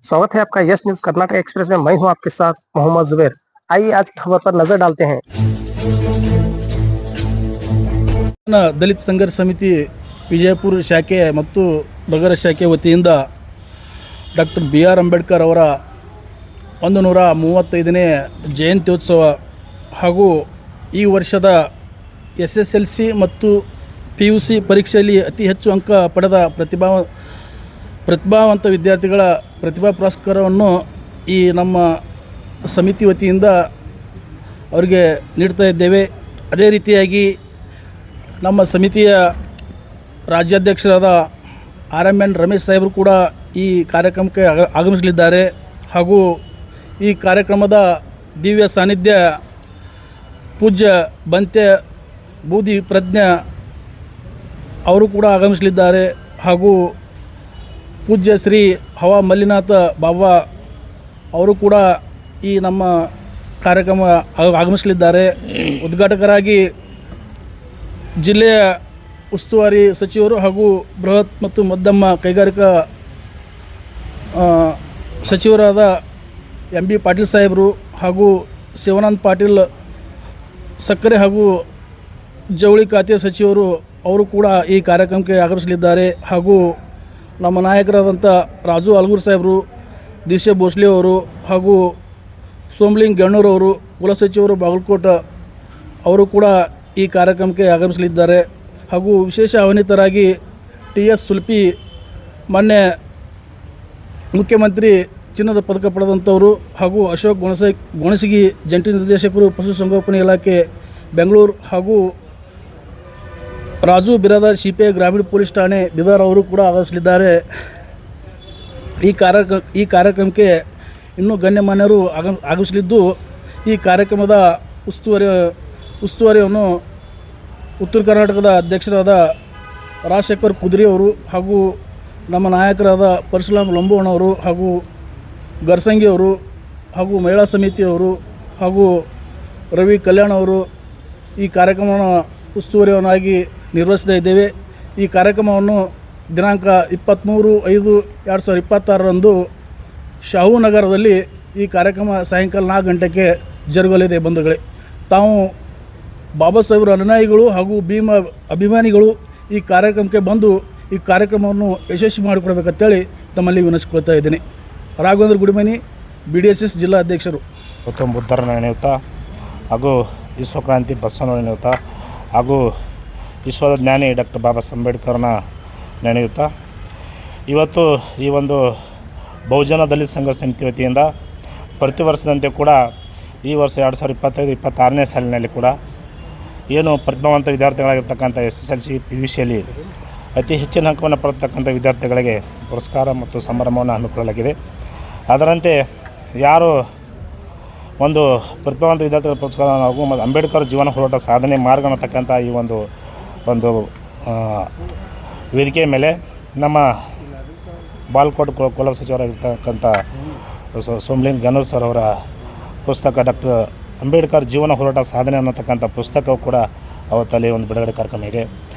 स्वागत है आपका यस न्यूज कर्नाटक एक्सप्रेस में। मैं हूं आपके साथ मोहम्मद जुबैर। आइए आज की खबर पर नजर डालते हैं। ದಲಿತ ಸಂಘರ್ಷ ಸಮಿತಿ ವಿಜಯಪುರ ಶಾಖೆ ಮತ್ತು ನಗರ ಶಾಖೆ ವತಿಯಿಂದ ಡಾಕ್ಟರ್ BR ಅಂಬೇಡ್ಕರ್ ಅವರ 135ನೇ ಜಯಂತ್ಯೋತ್ಸವ ಹಾಗೂ ಈ ವರ್ಷದ SSLC ಮತ್ತು PUC ಪರೀಕ್ಷೆಯಲ್ಲಿ ಅತಿ ಹೆಚ್ಚು ಅಂಕ ಪಡೆದ ಪ್ರತಿಭಾವಂತ ವಿದ್ಯಾರ್ಥಿಗಳ ಪ್ರತಿಭಾ ಪುರಸ್ಕಾರವನ್ನು ಈ ನಮ್ಮ ಸಮಿತಿ ವತಿಯಿಂದ ಅವರಿಗೆ ನೀಡ್ತಾ ಇದ್ದೇವೆ. ಅದೇ ರೀತಿಯಾಗಿ ನಮ್ಮ ಸಮಿತಿಯ ರಾಜ್ಯಾಧ್ಯಕ್ಷರಾದ RMN ರಮೇಶ್ ಸಾಹೇಬರು ಕೂಡ ಈ ಕಾರ್ಯಕ್ರಮಕ್ಕೆ ಆಗಮಿಸಲಿದ್ದಾರೆ. ಹಾಗೂ ಈ ಕಾರ್ಯಕ್ರಮದ ದಿವ್ಯ ಸಾನ್ನಿಧ್ಯ ಪೂಜ್ಯ ಬಂತೆ ಬೂದಿ ಪ್ರಜ್ಞಾ ಅವರು ಕೂಡ ಆಗಮಿಸಲಿದ್ದಾರೆ. ಹಾಗೂ ಪೂಜ್ಯ ಶ್ರೀ ಹವಾ ಮಲ್ಲಿನಾಥ ಬಾಬಾ ಅವರು ಕೂಡ ಈ ನಮ್ಮ ಕಾರ್ಯಕ್ರಮ ಆಗಮಿಸಲಿದ್ದಾರೆ. ಉದ್ಘಾಟಕರಾಗಿ ಜಿಲ್ಲೆಯ ಉಸ್ತುವಾರಿ ಸಚಿವರು ಹಾಗೂ ಬೃಹತ್ ಮತ್ತು ಮಧ್ಯಮ ಕೈಗಾರಿಕಾ ಸಚಿವರಾದ MB ಪಾಟೀಲ್ ಸಾಹೇಬರು ಹಾಗೂ ಶಿವಾನಂದ ಪಾಟೀಲ್ ಸಕ್ಕರೆ ಹಾಗೂ ಜವಳಿ ಖಾತೆ ಸಚಿವರು ಅವರು ಕೂಡ ಈ ಕಾರ್ಯಕ್ರಮಕ್ಕೆ ಆಗಮಿಸಲಿದ್ದಾರೆ. ಹಾಗೂ ನಮ್ಮ ನಾಯಕರಾದಂಥ ರಾಜು ಅಲ್ಗೂರ್ ಸಾಹೇಬರು, ದಿಶೆ ಭೋಸ್ಲೆ ಅವರು ಹಾಗೂ ಸೋಮಲಿಂಗ್ ಗಣ್ಣೂರವರು ಕುಲಸಚಿವರು ಬಾಗಲಕೋಟ ಅವರು ಕೂಡ ಈ ಕಾರ್ಯಕ್ರಮಕ್ಕೆ ಆಗಮಿಸಲಿದ್ದಾರೆ. ಹಾಗೂ ವಿಶೇಷ ಆಹ್ವಾನಿತರಾಗಿ TS ಸುಲ್ಪಿ ಮೊನ್ನೆ ಮುಖ್ಯಮಂತ್ರಿ ಚಿನ್ನದ ಪದಕ ಪಡೆದಂಥವರು ಹಾಗೂ ಅಶೋಕ್ ಗೊಣಸಗಿ ಜಂಟಿ ನಿರ್ದೇಶಕರು ಪಶುಸಂಗೋಪನಾ ಇಲಾಖೆ ಬೆಂಗಳೂರು ಹಾಗೂ ರಾಜು ಬಿರಾದಾರ್ CPI ಗ್ರಾಮೀಣ ಪೊಲೀಸ್ ಠಾಣೆ ಬಿದಾರ್ ಅವರು ಕೂಡ ಆಗಮಿಸಲಿದ್ದಾರೆ. ಈ ಕಾರ್ಯಕ್ರಮಕ್ಕೆ ಇನ್ನೂ ಗಣ್ಯಮಾನ್ಯರು ಆಗಮಿಸಲಿದ್ದು ಈ ಕಾರ್ಯಕ್ರಮದ ಉಸ್ತುವಾರಿಯನ್ನು ಉತ್ತರ ಕರ್ನಾಟಕದ ಅಧ್ಯಕ್ಷರಾದ ರಾಜಶೇಖರ್ ಕುದುರೆ ಅವರು ಹಾಗೂ ನಮ್ಮ ನಾಯಕರಾದ ಪರಶುರಾಮ್ ಲಂಬೋಣವರು ಹಾಗೂ ಗರ್ಸಂಗಿ ಅವರು ಹಾಗೂ ಮಹಿಳಾ ಸಮಿತಿಯವರು ಹಾಗೂ ರವಿ ಕಲ್ಯಾಣ್ ಅವರು ಈ ಕಾರ್ಯಕ್ರಮವನ್ನು ಉಸ್ತುವಾರಿಯನ್ನಾಗಿ ನಿರ್ವಹಿಸ್ತಾ ಇದ್ದೇವೆ. ಈ ಕಾರ್ಯಕ್ರಮವನ್ನು ದಿನಾಂಕ 23/5/2026ರಂದು ಶಾಹು ನಗರದಲ್ಲಿ ಈ ಕಾರ್ಯಕ್ರಮ ಸಾಯಂಕಾಲ 4 ಗಂಟೆಗೆ ಜರುಗಲಿದೆ. ಬಂಧುಗಳೇ, ತಾವು ಬಾಬಾ ಸಾಹೇಬರ ಅನುಯಾಯಿಗಳು ಹಾಗೂ ಭೀಮ ಅಭಿಮಾನಿಗಳು ಈ ಕಾರ್ಯಕ್ರಮಕ್ಕೆ ಬಂದು ಈ ಕಾರ್ಯಕ್ರಮವನ್ನು ಯಶಸ್ವಿ ಮಾಡಿಕೊಡ್ಬೇಕಂತೇಳಿ ತಮ್ಮಲ್ಲಿ ವಿನಂತಿಸ್ಕೊಳ್ತಾ ಇದ್ದೀನಿ. ರಾಘವೇಂದ್ರ ಗುಡಿಮನಿ, BDSS ಜಿಲ್ಲಾ ಅಧ್ಯಕ್ಷರು. ಗೌತಮ್ ಬುದ್ಧರ ನೆನೆಯುತ್ತಾ ಹಾಗೂ ವಿಶ್ವಕ್ರಾಂತಿ ಬಸವನ ನೆನೆಯುತ್ತಾ ಹಾಗೂ ವಿಶ್ವದ ಜ್ಞಾನಿ ಡಾಕ್ಟರ್ ಬಾಬಾ ಸಾಹೇಬ್ ಅಂಬೇಡ್ಕರ್ನ ನೆನೆಯುತ್ತಾ ಇವತ್ತು ಈ ಒಂದು ಬಹುಜನ ದಲಿತ ಸಂಘರ್ಷ ಸಮಿತಿ ವತಿಯಿಂದ ಪ್ರತಿ ವರ್ಷದಂತೆ ಕೂಡ ಈ ವರ್ಷ 2025-26ನೇ ಸಾಲಿನಲ್ಲಿ ಕೂಡ ಏನು ಪ್ರತಿಭಾವಂತ ವಿದ್ಯಾರ್ಥಿಗಳಾಗಿರ್ತಕ್ಕಂಥ SSLC PUCಯಲ್ಲಿ ಅತಿ ಹೆಚ್ಚಿನ ಅಂಕವನ್ನು ಪಡೆದತಕ್ಕಂಥ ವಿದ್ಯಾರ್ಥಿಗಳಿಗೆ ಪುರಸ್ಕಾರ ಮತ್ತು ಸಂಭ್ರಮವನ್ನು ಹಮ್ಮಿಕೊಳ್ಳಲಾಗಿದೆ. ಅದರಂತೆ ಯಾರು ಒಂದು ಪ್ರತಿಭಾವಂತ ವಿದ್ಯಾರ್ಥಿಗಳ ಪುರಸ್ಕಾರ ಹಾಗೂ ಅಂಬೇಡ್ಕರ್ ಜೀವನ ಹೋರಾಟ ಸಾಧನೆ ಮಾರ್ಗ ಅನ್ನತಕ್ಕಂಥ ಈ ಒಂದು ವೇದಿಕೆಯ ಮೇಲೆ ನಮ್ಮ ಬಾಗಲಕೋಟೆ ಕುಲ ಸಚಿವರಾಗಿರ್ತಕ್ಕಂಥ ಸೋಮಲಿಂಗ್ ಗಣ್ಣೂರ್ ಸರ್ ಅವರ ಪುಸ್ತಕ ಡಾಕ್ಟರ್ ಅಂಬೇಡ್ಕರ್ ಜೀವನ ಹೋರಾಟ ಸಾಧನೆ ಅನ್ನತಕ್ಕಂಥ ಪುಸ್ತಕವು ಕೂಡ ಅವತ್ತಲ್ಲಿ ಒಂದು ಬಿಡುಗಡೆ ಕಾರ್ಯಕ್ರಮ ಇದೆ.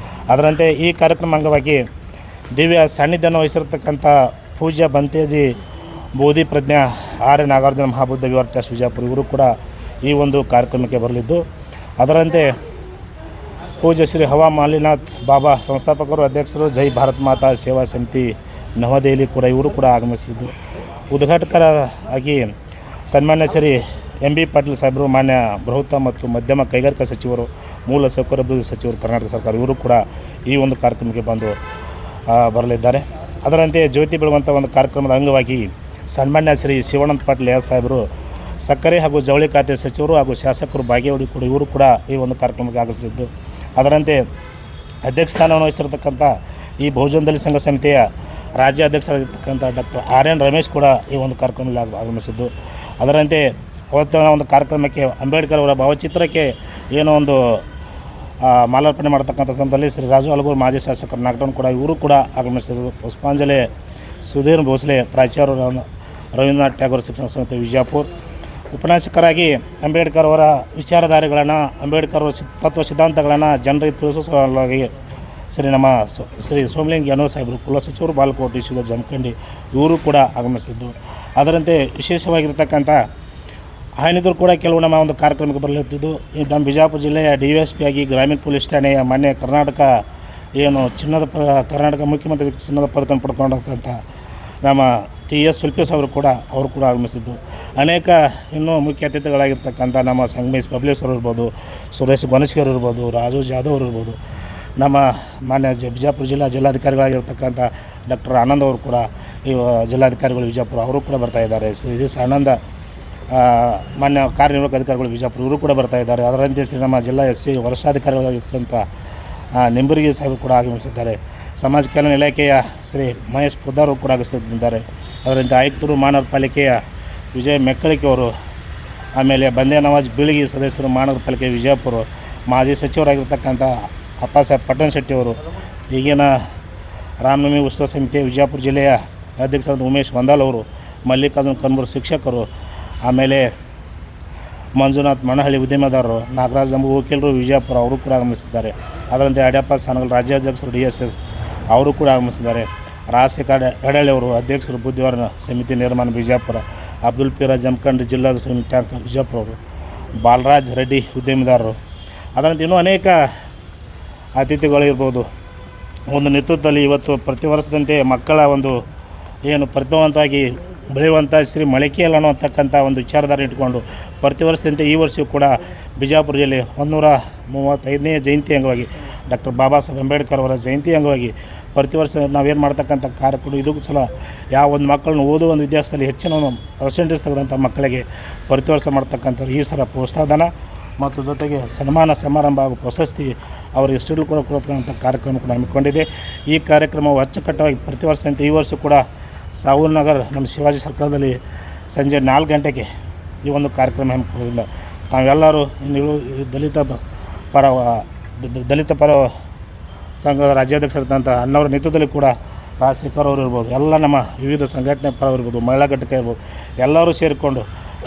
ಅದರಂತೆ ಈ ಕಾರ್ಯಕ್ರಮ ಅಂಗವಾಗಿ ದಿವ್ಯ ಸಾನ್ನಿಧ್ಯವನ್ನು ವಹಿಸಿರ್ತಕ್ಕಂಥ ಪೂಜ್ಯ ಬಂತೇಜಿ ಬೋಧಿ ಪ್ರಜ್ಞಾ ಆರ್ಯ ನಾಗಾರ್ಜುನ ಮಹಾಬುದ್ಧ ವಿಹಾರ ಟ್ರಸ್ಟ್ ವಿಜಯಪುರ ಇವರು ಕೂಡ ಈ ಒಂದು ಕಾರ್ಯಕ್ರಮಕ್ಕೆ ಬರಲಿದ್ದು, ಅದರಂತೆ ಪೂಜ್ಯ ಶ್ರೀ ಹವಾ ಮಾಲಿನಾಥ್ ಬಾಬಾ ಸಂಸ್ಥಾಪಕರು, ಅಧ್ಯಕ್ಷರು, ಜೈ ಭಾರತ್ ಮಾತಾ ಸೇವಾ ಸಮಿತಿ ನವದೆಹಲಿ ಕೂಡ ಇವರು ಕೂಡ ಆಗಮಿಸಿದ್ದು, ಉದ್ಘಾಟಕರಾಗಿ ಸನ್ಮಾನ್ಯ ಶ್ರೀ MB ಪಾಟೀಲ್ ಸಾಹೇಬರು, ಮಾನ್ಯ ಬೃಹತ್ ಮತ್ತು ಮಧ್ಯಮ ಕೈಗಾರಿಕಾ ಸಚಿವರು, ಮೂಲ ಸೌಕರ್ಯಾಭಿವೃದ್ಧಿ ಸಚಿವರು ಕರ್ನಾಟಕ ಸರ್ಕಾರ ಇವರು ಕೂಡ ಈ ಒಂದು ಕಾರ್ಯಕ್ರಮಕ್ಕೆ ಬಂದು ಬರಲಿದ್ದಾರೆ. ಅದರಂತೆ ಜ್ಯೋತಿ ಬೆಳಗುವಂಥ ಒಂದು ಕಾರ್ಯಕ್ರಮದ ಅಂಗವಾಗಿ ಸನ್ಮಾನ್ಯ ಶ್ರೀ ಶಿವಾನಂದ ಪಾಟೀಲ್ ಸಾಹೇಬರು ಸಕ್ಕರೆ ಹಾಗೂ ಜವಳಿ ಖಾತೆ ಸಚಿವರು ಹಾಗೂ ಶಾಸಕರು ಬಾಗೇವಾಡಿ ಕೂಡ ಇವರು ಕೂಡ ಈ ಒಂದು ಕಾರ್ಯಕ್ರಮಕ್ಕೆ ಆಗಮಿಸಿದ್ದು, ಅದರಂತೆ ಅಧ್ಯಕ್ಷ ಸ್ಥಾನವನ್ನು ವಹಿಸಿರ್ತಕ್ಕಂಥ ಈ ಬಹುಜನ ದಲಿತ ಸಂಘ ಸಮಿತಿಯ ರಾಜ್ಯ ಅಧ್ಯಕ್ಷರಾಗಿರ್ತಕ್ಕಂಥ ಡಾಕ್ಟರ್ RN ರಮೇಶ್ ಕೂಡ ಈ ಒಂದು ಕಾರ್ಯಕ್ರಮದಲ್ಲಿ ಆಗಮಿಸಿದ್ದು, ಅದರಂತೆ ಅವತ್ತಿನ ಒಂದು ಕಾರ್ಯಕ್ರಮಕ್ಕೆ ಅಂಬೇಡ್ಕರ್ ಅವರ ಭಾವಚಿತ್ರಕ್ಕೆ ಏನೋ ಒಂದು ಮಾಲಾರ್ಪಣೆ ಮಾಡತಕ್ಕಂಥ ಸಂದರ್ಭದಲ್ಲಿ ಶ್ರೀ ರಾಜು ಅಲ್ಗೂರ್ ಮಾಜಿ ಶಾಸಕರು ನಾಗಟೌನ್ ಕೂಡ ಇವರು ಕೂಡ ಆಗಮಿಸಿದರು. ಪುಷ್ಪಾಂಜಲಿ ಸುಧೀರ್ ಭೋಸ್ಲೆ ಪ್ರಾಚಾರ್ಯರು, ರವೀಂದ್ರನಾಥ್ ಟ್ಯಾಗೋರ್ ಶಿಕ್ಷಣ ಸಂಸ್ಥೆ ವಿಜಯಪುರ ಉಪನ್ಯಾಸಕರಾಗಿ ಅಂಬೇಡ್ಕರ್ ಅವರ ವಿಚಾರಧಾರೆಗಳನ್ನು, ಅಂಬೇಡ್ಕರ್ ತತ್ವ ಸಿದ್ಧಾಂತಗಳನ್ನು ಜನರಿಗೆ ತಿಳಿಸುವ ಸಲುವಾಗಿ ಶ್ರೀ ಸೋಮಲಿಂಗ್ ಗಣ್ಣೂರ್ ಸಾಹೇಬರು, ಕುಲ ಸಚಿವರು, ಬಾಗಲಕೋಟೆ ವಿಶ್ವದ ಜಮಖಂಡಿ ಇವರು ಕೂಡ ಆಗಮಿಸಿದ್ದು, ಅದರಂತೆ ವಿಶೇಷವಾಗಿರ್ತಕ್ಕಂಥ ಹಾನಿದ್ರು ಕೂಡ ಕೆಲವು ನಮ್ಮ ಒಂದು ಕಾರ್ಯಕ್ರಮಕ್ಕೆ ಬರಲಿದ್ದು ನಮ್ಮ ಬಿಜಾಪುರ ಜಿಲ್ಲೆಯ DSP ಆಗಿ ಗ್ರಾಮೀಣ ಪೊಲೀಸ್ ಠಾಣೆಯ ಮಾನ್ಯ ಕರ್ನಾಟಕ ಏನು ಕರ್ನಾಟಕ ಮುಖ್ಯಮಂತ್ರಿ ಚಿನ್ನದ ಪದಕವನ್ನು ಪಡ್ಕೊಂಡಂಥ ನಮ್ಮ TS ಸುಲ್ಪೇಶ್ ಅವರು ಕೂಡ ಆಗಮಿಸಿದ್ದು. ಅನೇಕ ಇನ್ನೂ ಮುಖ್ಯ ಅತಿಥಿಗಳಾಗಿರ್ತಕ್ಕಂಥ ನಮ್ಮ ಸಂಗಮೇಶ್ ಬಬ್ಲೇಶ್ವರ್ ಇರ್ಬೋದು, ಸುರೇಶ್ ಗೊನಶ್ಕರ್ ಇರ್ಬೋದು, ರಾಜು ಜಾಧವ್ ಅವರು ಇರ್ಬೋದು, ನಮ್ಮ ಮಾನ್ಯ ಬಿಜಾಪುರ ಜಿಲ್ಲಾಧಿಕಾರಿಗಳಾಗಿರ್ತಕ್ಕಂಥ ಡಾಕ್ಟರ್ ಆನಂದ್ ಅವರು ಕೂಡ ಈ ಜಿಲ್ಲಾಧಿಕಾರಿಗಳು ವಿಜಯಪುರ ಅವರು ಕೂಡ ಬರ್ತಾ ಇದ್ದಾರೆ. ಶ್ರೀ ಆನಂದ ಮಾನ್ಯ ಕಾರ್ಯನಿರ್ವಾಹಕ ಅಧಿಕಾರಿಗಳು ವಿಜಯಪುರ ಇವರು ಕೂಡ ಬರ್ತಾ ಇದ್ದಾರೆ. ಅದರಂತೆ ನಮ್ಮ ಜಿಲ್ಲಾ SC ವರ್ಷಾಧಿಕಾರಿಗಳಾಗಿರ್ತಕ್ಕಂಥ ನಿಂಬುರ್ಗಿ ಸಾಹೇಬರು ಕೂಡ ಆಗಮಿಸಿದ್ದಾರೆ. ಸಮಾಜ ಕಲ್ಯಾಣ ಇಲಾಖೆಯ ಶ್ರೀ ಮಹೇಶ್ ಪುದ್ದಾರ್ ಕೂಡ ಆಗಮಿಸುತ್ತಿದ್ದಾರೆ. ಅದರಂತೆ ಆಯುಕ್ತರು ಮಹಾನಗರ ಪಾಲಿಕೆಯ ವಿಜಯ್ ಮೆಕ್ಕಳಿಕೆ ಅವರು, ಆಮೇಲೆ ಬಂದೇ ನವಾಜ್ ಬೀಳಗಿ ಸದಸ್ಯರು ಮಹಾನಗರ ಪಾಲಿಕೆ ವಿಜಯಪುರ, ಮಾಜಿ ಸಚಿವರಾಗಿರ್ತಕ್ಕಂಥ ಅಪ್ಪಾಸಾಹೇಬ್ ಪಟ್ಟಣ ಶೆಟ್ಟಿಯವರು, ಈಗಿನ ರಾಮನವಮಿ ಉತ್ಸವ ಸಮಿತಿಯ ವಿಜಯಪುರ ಜಿಲ್ಲೆಯ ಅಧ್ಯಕ್ಷರಾದ ಉಮೇಶ್ ವಂದಾಲ್ ಅವರು, ಮಲ್ಲಿಕಾರ್ಜುನ್ ಕನ್ಬೂರ್ ಶಿಕ್ಷಕರು, ಆಮೇಲೆ ಮಂಜುನಾಥ್ ಮಣಹಳ್ಳಿ ಉದ್ಯಮದಾರರು, ನಾಗರಾಜ್ ಎಂಬ ವಕೀಲರು ವಿಜಯಪುರ ಅವರು ಕೂಡ ಆಗಮಿಸಿದ್ದಾರೆ. ಅದರಂತೆ ಅಡ್ಯಪ್ಪ ಸಾನಗಲ್ ರಾಜ್ಯಾಧ್ಯಕ್ಷರು DSS ಅವರು ಕೂಡ ಆಗಮಿಸಿದ್ದಾರೆ. ರಾಜಶೇಖರ್ ಎಡಳ್ಳಿ ಅವರು ಅಧ್ಯಕ್ಷರು ಬುದ್ಧಿವಾರ ಸಮಿತಿ ನಿರ್ಮಾಣ ವಿಜಯಪುರ, ಅಬ್ದುಲ್ ಪಿರಾಜ್ ಜಮಖಂಡ್ ಜಿಲ್ಲಾ ಸಮಿತಿ ವಿಜಯಪುರ ಅವರು, ಬಾಲರಾಜ್ ರೆಡ್ಡಿ ಉದ್ಯಮಿದಾರರು, ಅದರಂತೆ ಇನ್ನೂ ಅನೇಕ ಅತಿಥಿಗಳಿರ್ಬೋದು. ಒಂದು ನೇತೃತ್ವದಲ್ಲಿ ಇವತ್ತು ಪ್ರತಿ ವರ್ಷದಂತೆ ಮಕ್ಕಳ ಒಂದು ಏನು ಪ್ರತಿಭಾವಂತವಾಗಿ ಬೆಳೆಯುವಂಥ ಶ್ರೀ ಮಳಿಕೆಯಲ್ಲ ಅನ್ನೋತಕ್ಕಂಥ ಒಂದು ವಿಚಾರಧಾರೆ ಇಟ್ಕೊಂಡು ಪ್ರತಿ ವರ್ಷದಂತೆ ಈ ವರ್ಷವೂ ಕೂಡ ಬಿಜಾಪುರ ಜಿಲ್ಲೆ 135ನೇ ಜಯಂತಿ ಅಂಗವಾಗಿ ಡಾಕ್ಟರ್ ಬಾಬಾ ಸಾಹೇಬ್ ಅಂಬೇಡ್ಕರ್ ಅವರ ಜಯಂತಿ ಅಂಗವಾಗಿ ಪ್ರತಿ ವರ್ಷ ನಾವೇನು ಮಾಡ್ತಕ್ಕಂಥ ಕಾರ್ಯಕ್ರಮ ಇದಕ್ಕೂ ಸಲ ಯಾವ ಒಂದು ಮಕ್ಕಳನ್ನು ಓದುವ ಒಂದು ವಿದ್ಯಾಸದಲ್ಲಿ ಹೆಚ್ಚಿನ ಪರ್ಸೆಂಟೇಜ್ ತೆಗೆದಂಥ ಮಕ್ಕಳಿಗೆ ಪ್ರತಿ ವರ್ಷ ಮಾಡ್ತಕ್ಕಂಥವ್ರು ಈ ಸಲ ಪ್ರೋತ್ಸಾಹಧನ ಮತ್ತು ಜೊತೆಗೆ ಸನ್ಮಾನ ಸಮಾರಂಭ ಹಾಗೂ ಪ್ರಶಸ್ತಿ ಅವರಿಗೆ ಸಿಡಿಲು ಕೂಡ ಕೊಡತಕ್ಕಂಥ ಕಾರ್ಯಕ್ರಮ ಕೂಡ ಹಮ್ಮಿಕೊಂಡಿದೆ. ಈ ಕಾರ್ಯಕ್ರಮವು ಅಚ್ಚುಕಟ್ಟಾಗಿ ಪ್ರತಿ ವರ್ಷದಂತೆ ಈ ವರ್ಷ ಕೂಡ ಸಾವೂರ್ ನಗರ್ ನಮ್ಮ ಶಿವಾಜಿ ಸರ್ಕಲ್ದಲ್ಲಿ ಸಂಜೆ 4 ಗಂಟೆಗೆ ಈ ಒಂದು ಕಾರ್ಯಕ್ರಮ ಹಮ್ಮಿಕೊಂಡಿಲ್ಲ. ನಾವೆಲ್ಲರೂ ಇನ್ನು ದಲಿತ ಪರ ಸಂಘದ ರಾಜ್ಯಾಧ್ಯಕ್ಷರಿದ್ದಂಥ ಅಣ್ಣವರ ನೇತೃತ್ವದಲ್ಲಿ ಕೂಡ ರಾಜಶೇಖರ್ ಅವರು ಇರ್ಬೋದು, ಎಲ್ಲ ನಮ್ಮ ವಿವಿಧ ಸಂಘಟನೆ ಪರ ಇರ್ಬೋದು, ಮಹಿಳಾ ಘಟಕ ಇರ್ಬೋದು, ಎಲ್ಲರೂ ಸೇರಿಕೊಂಡು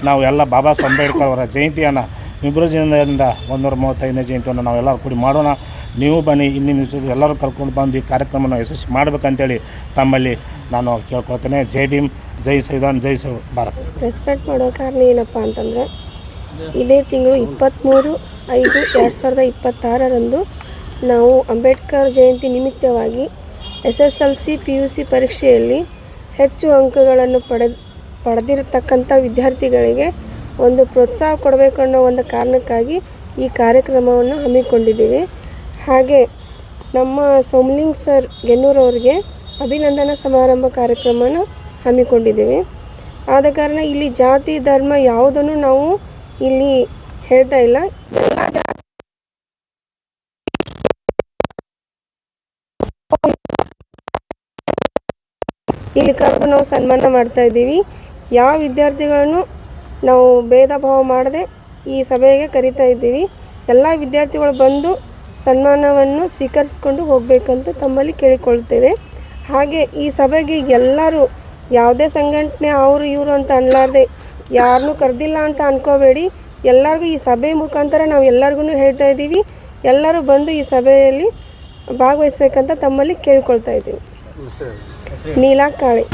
ನಾವು ಎಲ್ಲ ಬಾಬಾ ಸಾಹೇಬ್ ಅಂಬೇಡ್ಕರ್ ಅವರ ಜಯಂತಿಯನ್ನು ಫೆಬ್ರವರಿಯಿಂದ 135ನೇ ಜಯಂತಿಯನ್ನು ನಾವೆಲ್ಲರೂ ಕೂಡಿ ಮಾಡೋಣ. ನೀವು ಬನ್ನಿ, ಇನ್ನಿನ ಎಲ್ಲರೂ ಕರ್ಕೊಂಡು ಬಂದು ಈ ಕಾರ್ಯಕ್ರಮವನ್ನು ಯಶಸ್ವಿ ಮಾಡಬೇಕಂತೇಳಿ ತಮ್ಮಲ್ಲಿ ನಾನು ಕೇಳ್ಕೊಳ್ತೇನೆ. ಜೈ ಭೀಮ್, ಜೈ ಸಂವಿಧಾನ್, ಜೈ ಭಾರತ್. ರೆಸ್ಪೆಕ್ಟ್ ಮಾಡೋ ಕಾರಣ ಏನಪ್ಪ ಅಂತಂದರೆ ಇದೇ ತಿಂಗಳು 23/5/2026 ನಾವು ಅಂಬೇಡ್ಕರ್ ಜಯಂತಿ ನಿಮಿತ್ತವಾಗಿ SSLC PUC ಪರೀಕ್ಷೆಯಲ್ಲಿ ಹೆಚ್ಚು ಅಂಕಗಳನ್ನು ಪಡೆದಿರತಕ್ಕಂಥ ವಿದ್ಯಾರ್ಥಿಗಳಿಗೆ ಒಂದು ಪ್ರೋತ್ಸಾಹ ಕೊಡಬೇಕು ಅನ್ನೋ ಒಂದು ಕಾರಣಕ್ಕಾಗಿ ಈ ಕಾರ್ಯಕ್ರಮವನ್ನು ಹಮ್ಮಿಕೊಂಡಿದ್ದೀವಿ. ಹಾಗೆ ನಮ್ಮ ಸೋಮಲಿಂಗ್ ಸರ್ ಗೆನ್ನೂರವ್ರಿಗೆ ಅಭಿನಂದನಾ ಸಮಾರಂಭ ಕಾರ್ಯಕ್ರಮನ ಹಮ್ಮಿಕೊಂಡಿದ್ದೀವಿ. ಆದ ಕಾರಣ ಇಲ್ಲಿ ಜಾತಿ ಧರ್ಮ ಯಾವುದನ್ನು ನಾವು ಇಲ್ಲಿ ಹೇಳ್ತಾ ಇಲ್ಲ. ಇಲ್ಲಿ ಕರೆದು ನಾವು ಸನ್ಮಾನ ಮಾಡ್ತಾ ಇದ್ದೀವಿ. ಯಾವ ವಿದ್ಯಾರ್ಥಿಗಳನ್ನು ನಾವು ಭೇದ ಭಾವ ಮಾಡದೆ ಈ ಸಭೆಗೆ ಕರಿತಾ ಇದ್ದೀವಿ. ಎಲ್ಲ ವಿದ್ಯಾರ್ಥಿಗಳು ಬಂದು ಸನ್ಮಾನವನ್ನು ಸ್ವೀಕರಿಸಿಕೊಂಡು ಹೋಗಬೇಕಂತ ತಮ್ಮಲ್ಲಿ ಕೇಳಿಕೊಳ್ತೇವೆ. ಹಾಗೆ ಈ ಸಭೆಗೆ ಎಲ್ಲರೂ ಯಾವುದೇ ಸಂಘಟನೆ ಅವರು ಇವರು ಅಂತ ಅನ್ಲಾರ್ದೆ ಯಾರನ್ನೂ ಕರೆದಿಲ್ಲ ಅಂತ ಅನ್ಕೋಬೇಡಿ. ಎಲ್ಲರಿಗೂ ಈ ಸಭೆ ಮುಖಾಂತರ ನಾವು ಎಲ್ಲರಿಗೂ ಹೇಳ್ತಾ ಇದ್ದೀವಿ. ಎಲ್ಲರೂ ಬಂದು ಈ ಸಭೆಯಲ್ಲಿ ಭಾಗವಹಿಸಬೇಕಂತ ತಮ್ಮಲ್ಲಿ ಕೇಳಿಕೊಳ್ತಾ ಇದ್ದೀವಿ. ನೀಲಾ ಕಾಳೆ.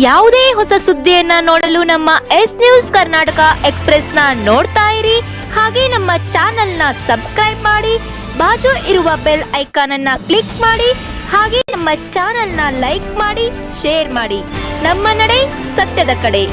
ಯಾವುದೇ ಹೊಸ ಸುದ್ದಿಯನ್ನ ನೋಡಲು ನಮ್ಮ ಎಸ್ ನ್ಯೂಸ್ ಕರ್ನಾಟಕ ಎಕ್ಸ್ಪ್ರೆಸ್ ನ ನೋಡ್ತಾ ಇರಿ. ಹಾಗೆ ನಮ್ಮ ಚಾನೆಲ್ ನ ಸಬ್ಸ್ಕ್ರೈಬ್ ಮಾಡಿ, ಬಾಜು ಇರುವ ಬೆಲ್ ಐಕಾನ್ ಅನ್ನ ಕ್ಲಿಕ್ ಮಾಡಿ. ಹಾಗೆ ನಮ್ಮ ಚಾನೆಲ್ ನ ಲೈಕ್ ಮಾಡಿ, ಶೇರ್ ಮಾಡಿ. ನಮ್ಮ ನಡೆ ಸತ್ಯದ ಕಡೆ.